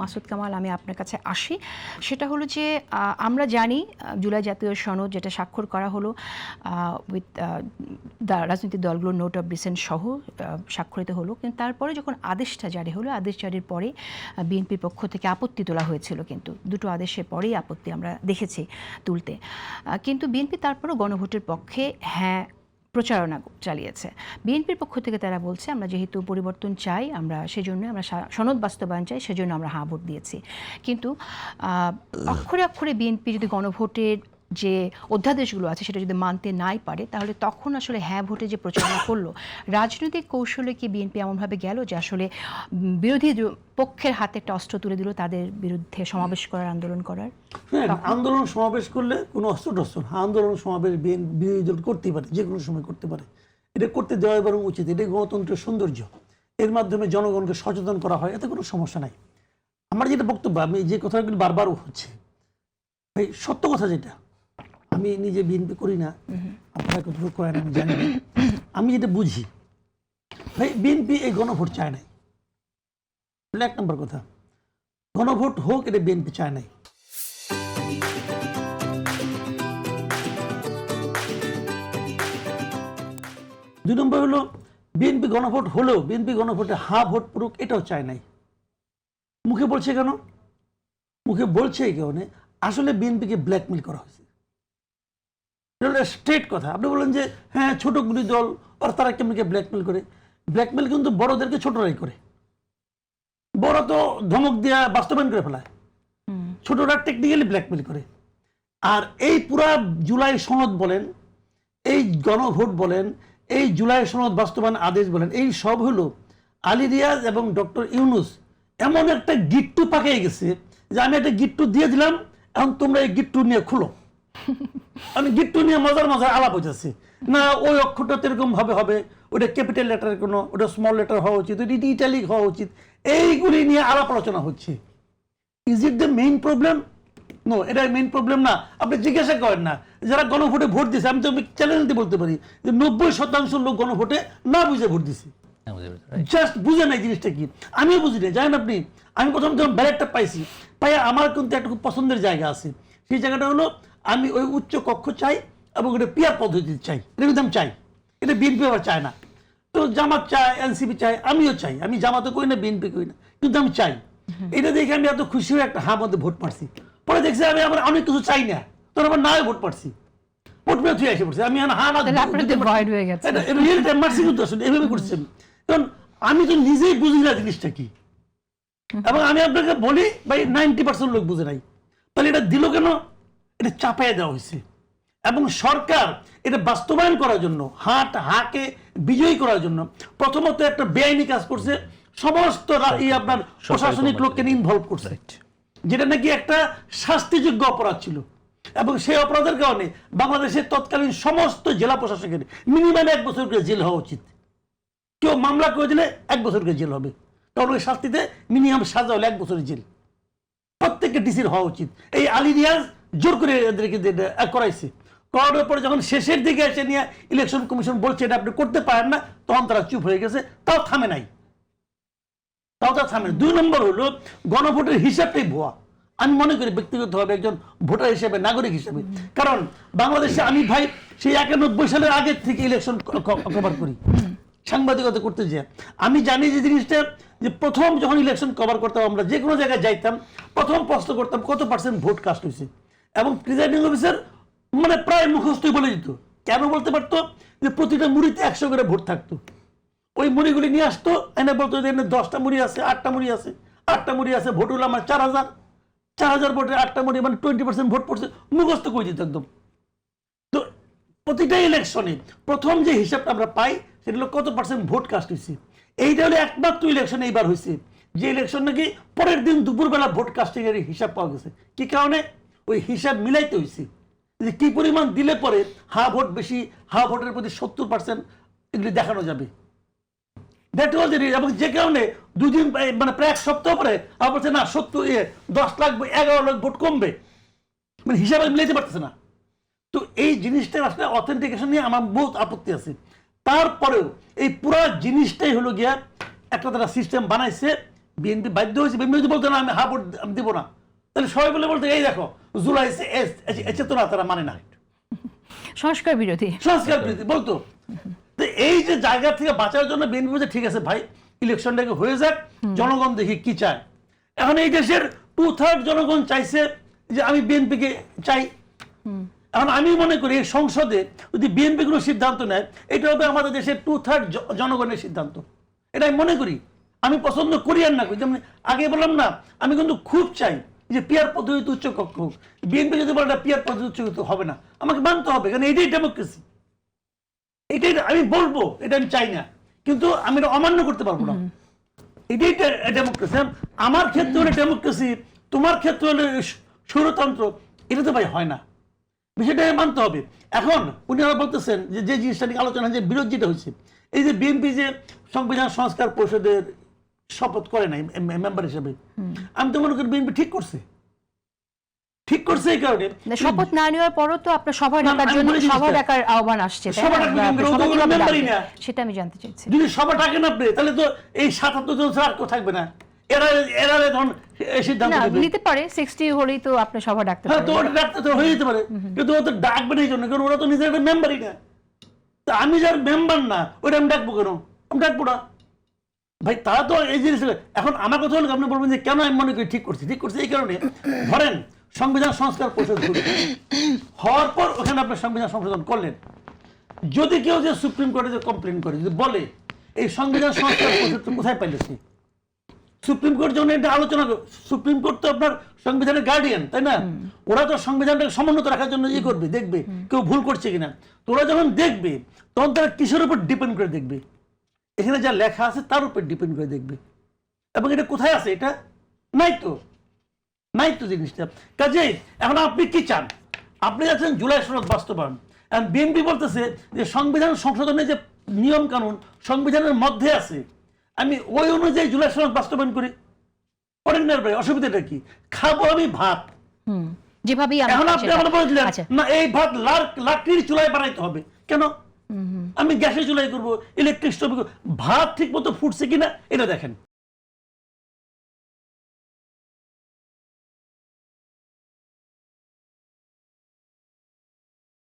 মাসুদ কামাল, আমি আপনার কাছে আসি। সেটা হলো যে আমরা জানি জুলাই জাতীয় সনদ যেটা স্বাক্ষর করা হলো উইথ রাজনৈতিক দলগুলোর নোট অফ ডিসেন্ট সহ স্বাক্ষরিত হলো, কিন্তু তারপরে যখন আদেশটা জারি হলো, আদেশ জারির পরে বিএনপির পক্ষ থেকে আপত্তি তোলা হয়েছিল, কিন্তু দুটো আদেশের পরেই আপত্তি আমরা দেখেছি তুলতে। কিন্তু বিএনপি তারপরও গণভোটের পক্ষে হ্যাঁ প্রচারণা চালিয়েছে। বিএনপির পক্ষ থেকে তারা বলছে আমরা যেহেতু পরিবর্তন চাই, আমরা সেজন্য আমরা সনদ বাস্তবায়ন চাই, সেজন্য আমরা হ্যাঁ ভোট দিয়েছি। কিন্তু অক্ষরে অক্ষরে বিএনপি যদি গণভোটের যে অধ্যাদেশগুলো আছে সেটা যদি মানতে নাই পারে, তাহলে তখন আসলে হ্যাঁ ভোটে যে প্রচারণা করলো, রাজনৈতিক কৌশলে কি বিএনপি এমনভাবে গেল যে আসলে বিরোধী পক্ষের হাতে একটা অস্ত্র তুলে দিল তাদের বিরুদ্ধে সমাবেশ করার, আন্দোলন করার? আন্দোলন সমাবেশ করলে কোনো অস্ত্র টস্ত্র, আন্দোলন সমাবেশ বিরোধী দল করতেই পারে, যে কোনো সময় করতে পারে। এটা করতে দেওয়া বরং উচিত। এটাই গণতন্ত্রের সৌন্দর্য। এর মাধ্যমে জনগণকে সচেতন করা হয়, এতে কোনো সমস্যা নাই। আমার যেটা বক্তব্য, আমি যে কথাগুলো বারবার হচ্ছে, ভাই সত্য কথা যেটা, আমি নিজে বিএনপি করি না, আপনারা কতটুকু করেন আমি জানি না, আমি যেটা বুঝি, ভাই বিএনপি এই গণভোট চায় নাই। এক নম্বর কথা, গণভোট হোক এটা বিএনপি চায় নাই। দুই নম্বর হলো, বিএনপি গণভোট হলেও বিএনপি গণভোটে হা ভোট পড়ুক এটাও চায় নাই। মুখে বলছে কেন? মুখে বলছে এই কারণে আসলে বিএনপিকে ব্ল্যাকমেল করা হয়েছে। স্ট্রেট কথা। আপনি বলেন যে হ্যাঁ ছোটগুলি দল আর তারা কেমনকে ব্ল্যাকমেল করে। ব্ল্যাকমেল কিন্তু বড়দেরকে ছোটরাই করে। বড় তো ধমক দেওয়া বাস্তবায়ন করে ফেলায়, ছোটরা টেকনিক্যালি ব্ল্যাকমেল করে। আর এই পুরা জুলাই সনদ বলেন, এই গণভোট বলেন, এই জুলাই সনদ বাস্তবায়ন আদেশ বলেন, এই সব হলো আলী রিয়াজ এবং ডক্টর ইউনুস এমন একটা গিট্টু পাকিয়ে গেছে যে আমি একটা গিট্টু দিয়ে দিলাম, এখন তোমরা এই গিট্টু নিয়ে খুলো। আমি গিট্টু নিয়ে মজার মজার আলাপ হইতেছি না, ওই অক্ষরটা এরকম ভাবে হবে, ওটা ক্যাপিটাল লেটার কোনো, ওটা স্মল লেটার হওয়া উচিত, ওটা ইটালিক হওয়া উচিত, এইগুলি নিয়ে আলাপ আলোচনা হচ্ছে। Is it the main problem? No, এটা মেইন প্রবলেম না। আপনি জিজ্ঞাসা করেন না যারা গণভোটে ভোট দিচ্ছে, আমি তো চ্যালেঞ্জ দিয়ে বলতে পারি যে 90% লোক গণভোটে না বুঝে ভোট দিচ্ছে, জাস্ট বুঝে নাই জিনিসটা কি। আমিও বুঝি না, জানেন আপনি। আমি প্রথম যখন ব্যালেটটা পাইছি, পাই আমার কিন্তু একটা খুব পছন্দের জায়গা আছে। সেই জায়গাটা হলো আমি ওই উচ্চ কক্ষ চাই এবং এটা পিয়ার পদ্ধতি চাই, এটা কিন্তু আমি চাই। এটা বিএনপি আবার চায় না। তো জামাত চায়, এনসিপি চায়, আমিও চাই। আমি জামাতও করি না, বিএনপি করি না, কিন্তু আমি চাই। এটা দেখে আমি এত খুশি হয়ে একটা হ্যাঁ মধ্যে ভোট পারছি। পরে দেখছি আমি আবার অনেক কিছু চাই না, তোর আবার না ভোট পারছি, ভোট পেয়ে এসে পড়ছি। আমি হ্যাঁ না এভাবে করছি। কারণ আমি তো নিজেই বুঝি না জিনিসটা কি, এবং আমি আপনাকে বলি ভাই 90% লোক বুঝে নাই। তাহলে এটা দিল কেন? এটা চাপাই দেওয়া হয়েছে। এবং সরকার এটা বাস্তবায়ন করার জন্য, হাকে বিজয়ী করার জন্য প্রথমত একটা বেআইনি কাজ করছে, সমস্ত আপনার প্রশাসনিক লোককে ইনভলভ করছে, যেটা নাকি একটা শাস্তিযোগ্য অপরাধ ছিল। এবং সেই অপরাধের কারণে বাংলাদেশের তৎকালীন সমস্ত জেলা প্রশাসকের মিনিমাম 1 বছর করে জেল হওয়া উচিত। কেউ মামলা করে দিলে 1 বছর করে জেল হবে, কারণ ওই শাস্তিতে মিনিমাম সাজা হলে 1 বছরের জেল। প্রত্যেককে ডিসির হওয়া উচিত। এই আলী রিয়াজ জোর করে এদেরকে করাইছে। করানোর পরে যখন শেষের দিকে এসে নিয়ে ইলেকশন কমিশন বলছে এটা আপনি করতে পারেন না, তখন তারা চুপ হয়ে গেছে। তাও থামে নাই, তাও তা থামে। 2 নম্বর হলো গণভোটের হিসাবটাই ভুয়া। আমি মনে করি ব্যক্তিগতভাবে একজন ভোটার হিসেবে, নাগরিক হিসেবে, কারণ বাংলাদেশে আমি ভাই সেই 91 সালের আগের থেকে ইলেকশন কভার করি, সাংবাদিকতা করতে যাই। আমি জানি যে জিনিসটা, যে প্রথম যখন ইলেকশন কভার করতাম, আমরা যে কোনো জায়গায় যাইতাম, প্রথম প্রশ্ন করতাম কত % ভোট কাস্ট হয়েছে, এবং প্রিজাইডিং অফিসার মানে প্রায় মুখস্থই বলে দিত। কেন বলতে পারতো? যে প্রতিটা মুড়িতে 100 করে ভোট থাকতো। ওই মুড়িগুলি নিয়ে আসতো, এনে বলতো যে 10টা মুড়ি আছে, 8টা মুড়ি আছে, 8টা মুড়ি আছে, ভোট হলো আমার 4000 ভোটে 8টা মুড়ি, মানে 20% ভোট পড়ছে, মুখস্থ করে দিত একদম। তো প্রতিটা ইলেকশনে প্রথম যে হিসাবটা আমরা পাই সেটা হলো কত % ভোট কাস্ট হয়েছে। এইটা হলো একমাত্র ইলেকশন এইবার হয়েছে যে ইলেকশন নাকি পরের দিন দুপুরবেলা ভোট কাস্টিং এর হিসাব পাওয়া গেছে। কি কারণে? ওই হিসাব মিলাইতে হয়েছে যে কি পরিমাণ দিলে পরে হা ভোট বেশি, হা ভোটের প্রতি 70% এগুলি দেখানো যাবে। দ্যাট ওয়াজ ইট। এবং যে কারণে 2 দিন মানে প্রায় 1 সপ্তাহ পরে আবার বলছে না 10 লাখ 11 লাখ ভোট কমবে, মানে হিসাবে মিলাইতে পারতেছে না। তো এই জিনিসটা আসলে অথেন্টিকেশন নিয়ে আমার বহুত আপত্তি আছে। তারপরেও এই পুরো জিনিসটাই হলো গিয়া একটা তারা সিস্টেম বানাইছে বিএনপি বাধ্য হয়েছে, বিএনপি যদি বলতো না আমি হা ভোট আমি দিব না, তাহলে সবাই বলে বলতো এই দেখো জুলাই চেতনা তারা মানে না, সংস্কার বিরোধী, সংস্কার বিরোধী বলতো। তো এই যে জায়গা থেকে বাঁচার জন্য বিএনপি বলছে ঠিক আছে ভাই ইলেকশনটাকে হয়ে যাক, জনগণ দেখি কি চায়। এখন এই দেশের 2/3 জনগণ চাইছে যে আমি বিএনপিকে চাই। এখন আমি মনে করি এই সংসদে যদি বিএনপি কোনো সিদ্ধান্ত নেয় এটা হবে আমাদের দেশের 2/3 জনগণের সিদ্ধান্ত, এটা আমি মনে করি। আমি পছন্দ করি আর না করি, যেমন আগে বললাম না আমি কিন্তু খুব চাই যে পিয়ার পদ্ধতিতে উচ্চ কক্ষ হোক। বিএনপি যদি বলে পিয়ার পদ্ধতি উচ্চ হবে না, আমাকে মানতে হবে, কারণ এটাই ডেমোক্রেসি, এটাই আমি বলবো, এটা আমি চাই না, কিন্তু আমি এটা অমান্য করতে পারবো না, এটাই ডেমোক্রেসি। আমার ক্ষেত্রে হলে ডেমোক্রেসি, তোমার ক্ষেত্রে হলে স্বৈরতন্ত্র, এটা তো ভাই হয় না, বিষয়টা মানতে হবে। এখন উনি আবার বলতেছেন যে যে জিনিসটা নিয়ে আলোচনা যে বিরোধ যেটা হয়েছে, এই যে বিএনপি যে সংবিধান সংস্কার পরিষদের শপথ করে নাই মেম্বার হিসেবে, আমি তো মনে করি বিএনপি ঠিক করছে, ঠিক করছে এই কারণে শপথ না নেওয়ার পরও তো আপনার সভা ডাকার জন্য সভা ডাকার আহ্বান আসছে, সেটা আমি জানতে চাইছি। যদি সভা ডাকেন আপনি তাহলে তো এই ৭৭ জন ছাড়া আর কেউ থাকবে না, এরা ধরুন সিদ্ধান্ত নিতে পারে 60 হলেই তো আপনি সভা ডাকতে পারেন। তো ওটা ডাকতে তো হয়ে যেতে পারে, কিন্তু ও তো ডাকবে না এই জন্য, কারণ ওরা তো নিজের একটা মেম্বারই না। তা আমি যার মেম্বার না ওইটা আমি ডাকবো কেন? আমি ডাকবো না ভাই, তারা তো এই জিনিস। এখন আমার কথা হলো আপনি বলবেন যে কেন আমি মনে করি ঠিক করছি, ঠিক করছি এই কারণে ধরেন সংবিধান সংস্কার পরিষদ হওয়ার পর ওখানে আপনি সংবিধান সংশোধন করলেন, যদি কেউ যে সুপ্রিম কোর্টে যে কমপ্লেন করে যদি বলে এই সংবিধান সংস্কার পরিষদ কোথায় পাইলে সে, সুপ্রিম কোর্ট যখন এটা আলোচনা, সুপ্রিম কোর্ট তো আপনার সংবিধানের গার্ডিয়ান তাই না, ওরা তো সংবিধানটাকে সমুন্নত রাখার জন্য ই করবে, দেখবে কেউ ভুল করছে কিনা। তোরা যখন দেখবে তখন তারা কিসের উপর ডিপেন্ড করে দেখবে, এখানে যা লেখা আছে তার উপর ডিপেন্ড করে দেখবে, এবং এটা কোথায় আছে, এটা নাই তো, নাই তো জিনিসটা। কাজেই এখন আপনি কি চান? আপনি আছেন জুলাই সনদ বাস্তবায়ন, এবং বিএনপি বলতেছে যে সংবিধান সংশোধনের যে নিয়ম কানুন সংবিধানের মধ্যে আছে, আমি ওই অনুযায়ী জুলাই সনদ বাস্তবায়ন করি, করেন না ভাই, অসুবিধাটা কি? খাবো আমি ভাত যেভাবেই। এখন আপনি আমার বলছিলেন না এই ভাত লাকড়ির চুলায় বানাইতে হবে, কেন? আমি গ্যাসে চুলাই করবো, ইলেকট্রিক স্টোভে, ভাত ঠিক মতো ফুটছে কিনা এটা দেখেন।